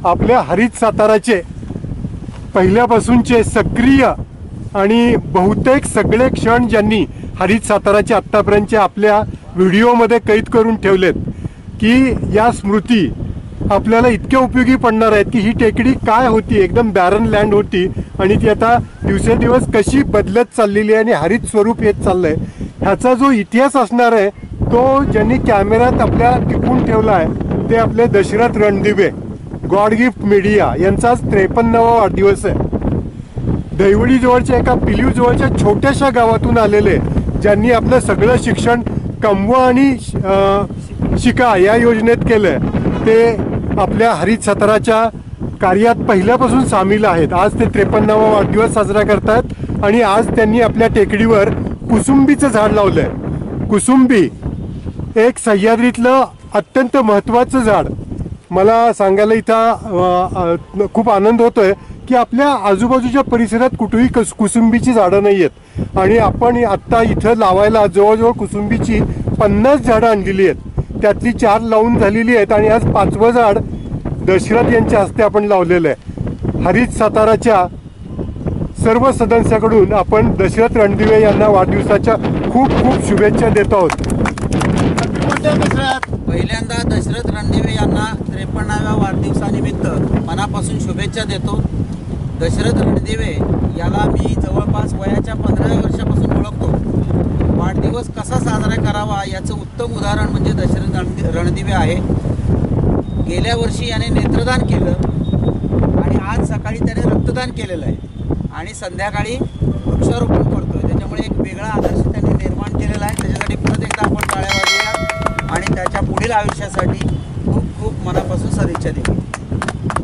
आपल्या हरित साताराचे पहिल्यापासूनचे सक्रिय आणि बहुतेक सगळे क्षण ज्यांनी हरित साताराचे आत्तापर्यंतचे आपल्या व्हिडिओमध्ये कैद करून ठेवलेत की या स्मृती आपल्याला इतक्या उपयोगी पडणार आहेत की ही टेकडी काय होती, एकदम बॅरन लँड होती आणि ती आता दिवसेंदिवस कशी बदलत चाललेली आहे आणि हरित स्वरूप येत चाललं आहे, ह्याचा जो इतिहास असणार आहे तो ज्यांनी कॅमेऱ्यात आपल्या टिपून ठेवला आहे ते आपले Dashrath Randive God Gift Media यांचाच 53वा वाढदिवस आहे. दहिवडी जवळच्या एका पिलीव जवळच्या छोट्याशा गावातून आलेले ज्यांनी आपलं सगळं शिक्षण कमवा आणि शिका या योजनेत केलं ते आपल्या हरित साताराच्या कार्यात पहिल्यापासून सामील आहेत. आज ते 53वा वाढदिवस साजरा करतात आणि आज त्यांनी आपल्या टेकडीवर कुसुंबीचं झाड लावलंय. कुसुंबी एक सह्याद्रीतलं अत्यंत महत्त्वाचं झाड. मला सांगायला इथं खूप आनंद होतोय की आपल्या आजूबाजूच्या परिसरात कुठेही कुसुंबीची झाडं नाही आहेत आणि आपण आत्ता इथं लावायला जवळजवळ कुसुंबीची 50 झाडं आणलेली आहेत. त्यातली 4 लावून झालेली आहेत आणि आज 5वं झाड दशरथ यांच्या हस्ते आपण लावलेलं आहे. हरित साताराच्या सर्व सदस्याकडून आपण दशरथ रणदिवे यांना वाढदिवसाच्या खूप खूप शुभेच्छा देत आहोत. पहिल्यांदा दशरथ रणदिवे यांना 53व्या वाढदिवसानिमित्त मनापासून शुभेच्छा देतो. दशरथ रणदिवे याला मी जवळपास वयाच्या 15व्या वर्षापासून ओळखतो. वाढदिवस कसा साजरा करावा याचं उत्तम उदाहरण म्हणजे दशरथ रणदिवे आहे. गेल्या वर्षी याने नेत्रदान केलं आणि आज सकाळी त्याने रक्तदान केलेलं आहे आणि संध्याकाळी वृक्षारोपण करतोय. त्याच्यामुळे एक वेगळा आदर्श त्यांनी निर्माण केलेला आहे. त्याच्यासाठी परत एकदा आपण टाळ्या वाजवूया आणि त्याच्या पुढील आयुष्यासाठी खूप खूप मनापासून सदिच्छा देऊ.